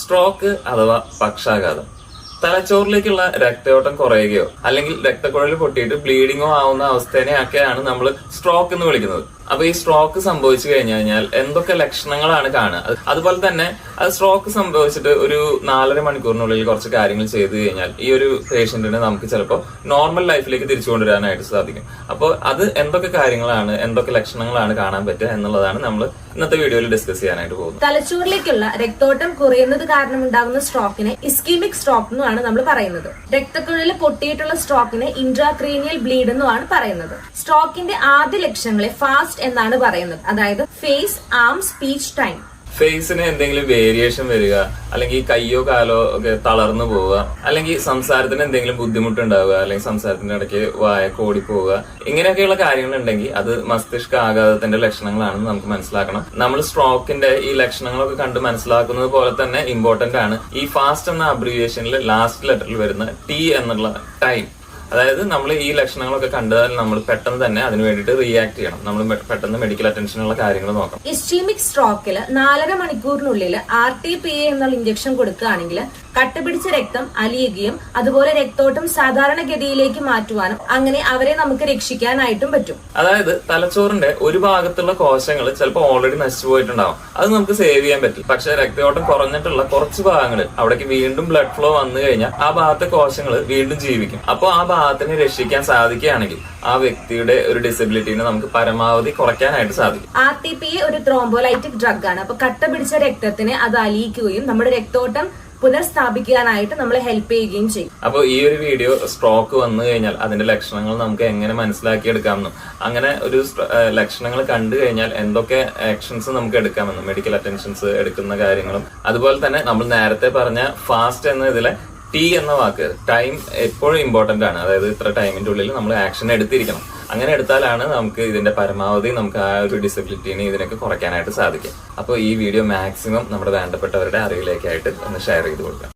Stroke അഥവാ പക്ഷാഘാതം. തലച്ചോറിലേക്കുള്ള രക്തയോട്ടം കുറയുകയോ അല്ലെങ്കിൽ രക്തക്കുഴൽ പൊട്ടിയിട്ട് ബ്ലീഡിങ്ങോ ആവുന്ന അവസ്ഥേനെയൊക്കെയാണ് നമ്മൾ സ്ട്രോക്ക് എന്ന് വിളിക്കുന്നത്. അപ്പൊ ഈ സ്ട്രോക്ക് സംഭവിച്ചു കഴിഞ്ഞാൽ എന്തൊക്കെ ലക്ഷണങ്ങളാണ് കാണുക, അതുപോലെ തന്നെ അത് സ്ട്രോക്ക് സംഭവിച്ചിട്ട് ഒരു 4.5 മണിക്കൂറിനുള്ളിൽ കുറച്ച് കാര്യങ്ങൾ ചെയ്തു കഴിഞ്ഞാൽ ഈ ഒരു പേഷ്യന്റിനെ നമുക്ക് ചിലപ്പോൾ നോർമൽ ലൈഫിലേക്ക് തിരിച്ചു കൊണ്ടുവരാനായിട്ട് സാധിക്കും. അപ്പോൾ അത് എന്തൊക്കെ കാര്യങ്ങളാണ്, എന്തൊക്കെ ലക്ഷണങ്ങളാണ് കാണാൻ പറ്റുക എന്നുള്ളതാണ് നമ്മൾ ഇന്നത്തെ വീഡിയോയിൽ ഡിസ്കസ് ചെയ്യാനായിട്ട് പോകുന്നത്. തലച്ചോറിലേക്കുള്ള രക്തോട്ടം കുറയുന്നത് കാരണം ഉണ്ടാകുന്ന സ്ട്രോക്കിനെ ഇസ്കീമിക് സ്ട്രോക്ക് എന്നാണ് നമ്മൾ പറയുന്നത്. രക്തക്കുഴലിൽ പൊട്ടിയിട്ടുള്ള സ്ട്രോക്കിനെ ഇൻട്രാക്രീനിയൽ ബ്ലീഡ് എന്നുമാണ് പറയുന്നത്. സ്ട്രോക്കിന്റെ ആദ്യ ലക്ഷണങ്ങളെ ഫാസ്റ്റ് എന്നാണ് പറയുന്നത്. അതായത് ഫേസ്, ആം, സ്പീച്ച്, ടൈം. ഫേസിന് എന്തെങ്കിലും വേരിയേഷൻ വരിക, അല്ലെങ്കിൽ കയ്യോ കാലോ ഒക്കെ തളർന്നു പോവുക, അല്ലെങ്കിൽ സംസാരത്തിന് എന്തെങ്കിലും ബുദ്ധിമുട്ടുണ്ടാവുക, അല്ലെങ്കിൽ സംസാരത്തിന്റെ ഇടയ്ക്ക് വായൊക്കെ ഓടിപ്പോവുക, ഇങ്ങനെയൊക്കെയുള്ള കാര്യങ്ങൾ ഉണ്ടെങ്കിൽ അത് മസ്തിഷ്ക ആഘാതത്തിന്റെ ലക്ഷണങ്ങളാണെന്ന് നമുക്ക് മനസ്സിലാക്കണം. നമ്മൾ സ്ട്രോക്കിന്റെ ഈ ലക്ഷണങ്ങളൊക്കെ കണ്ട് മനസ്സിലാക്കുന്നത് പോലെ തന്നെ ഇമ്പോർട്ടന്റ് ആണ് ഈ ഫാസ്റ്റ് എന്ന അബ്രിവിയേഷനിൽ ലാസ്റ്റ് ലെറ്ററിൽ വരുന്ന ടി എന്നുള്ള ടൈം. അതായത് നമ്മൾ ഈ ലക്ഷണങ്ങളൊക്കെ കണ്ടാൽ നമ്മൾ പെട്ടെന്ന് തന്നെ അതിന് വേണ്ടിയിട്ട് റിയാക്ട് ചെയ്യണം. നമ്മൾ പെട്ടെന്ന് മെഡിക്കൽ അറ്റൻഷനുള്ള കാര്യങ്ങൾ നോക്കണം. ഇസ്കീമിക് സ്ട്രോക്കിൽ 4.5 മണിക്കൂറിനുള്ളിൽ RTPA എന്നുള്ള ഇഞ്ചക്ഷൻ കൊടുക്കുകയാണെങ്കിൽ കട്ടപിടിച്ച രക്തം അലിയുകയും അതുപോലെ രക്തോട്ടം സാധാരണഗതിയിലേക്ക് മാറ്റുവാനും അങ്ങനെ അവരെ നമുക്ക് രക്ഷിക്കാനായിട്ടും പറ്റും. അതായത് തലച്ചോറിന്റെ ഒരു ഭാഗത്തുള്ള കോശങ്ങൾ ചിലപ്പോൾ ഓൾറെഡി നശിച്ചു പോയിട്ടുണ്ടാവും, അത് നമുക്ക് സേവ് ചെയ്യാൻ പറ്റും. പക്ഷെ രക്തയോട്ടം കുറഞ്ഞിട്ടുള്ള കുറച്ച് ഭാഗങ്ങൾ അവിടേക്ക് വീണ്ടും ബ്ലഡ് ഫ്ലോ വന്നു കഴിഞ്ഞാൽ ആ ഭാഗത്തെ കോശങ്ങൾ വീണ്ടും ജീവിക്കും. അപ്പോൾ ആ ഭാഗത്തിനെ രക്ഷിക്കാൻ സാധിക്കുകയാണെങ്കിൽ ആ വ്യക്തിയുടെ ഒരു ഡിസബിലിറ്റിനെ നമുക്ക് പരമാവധി കുറയ്ക്കാനായിട്ട് സാധിക്കും. RTPA ഒരു ത്രോംബോലൈറ്റിക് ഡ്രഗ് ആണ്. അപ്പൊ കട്ട പിടിച്ച രക്തത്തിനെ അത് അലിയിക്കുകയും നമ്മുടെ രക്തോട്ടം പുനഃസ്ഥാപിക്കാനായിട്ട് നമ്മളെ ഹെൽപ്പ് ചെയ്യുകയും ചെയ്യും. അപ്പോൾ ഈ ഒരു വീഡിയോ സ്ട്രോക്ക് വന്നു കഴിഞ്ഞാൽ അതിന്റെ ലക്ഷണങ്ങൾ നമുക്ക് എങ്ങനെ മനസ്സിലാക്കിയെടുക്കാമെന്നും അങ്ങനെ ഒരു ലക്ഷണങ്ങൾ കണ്ടു കഴിഞ്ഞാൽ എന്തൊക്കെ ആക്ഷൻസ് നമുക്ക് എടുക്കാമെന്നും മെഡിക്കൽ അറ്റൻഷൻസ് എടുക്കുന്ന കാര്യങ്ങളും അതുപോലെ തന്നെ നമ്മൾ നേരത്തെ പറഞ്ഞ ഫാസ്റ്റ് എന്ന ഇതിലെ ടി എന്ന വാക്ക് ടൈം എപ്പോഴും ഇമ്പോർട്ടന്റ് ആണ്. അതായത് ഇത്ര ടൈമിന്റെ ഉള്ളിൽ നമ്മൾ ആക്ഷൻ എടുത്തിരിക്കണം. അങ്ങനെ എടുത്താലാണ് നമുക്ക് ഇതിന്റെ പരമാവധി നമുക്ക് ആ ഒരു ഡിസബിലിറ്റിനെ ഇതിനൊക്കെ കുറയ്ക്കാനായിട്ട് സാധിക്കും. അപ്പോൾ ഈ വീഡിയോ മാക്സിമം നമ്മുടെ വേണ്ടപ്പെട്ടവരുടെ അറിവിലേക്കായിട്ട് ഒന്ന് ഷെയർ ചെയ്ത് കൊടുക്കാം.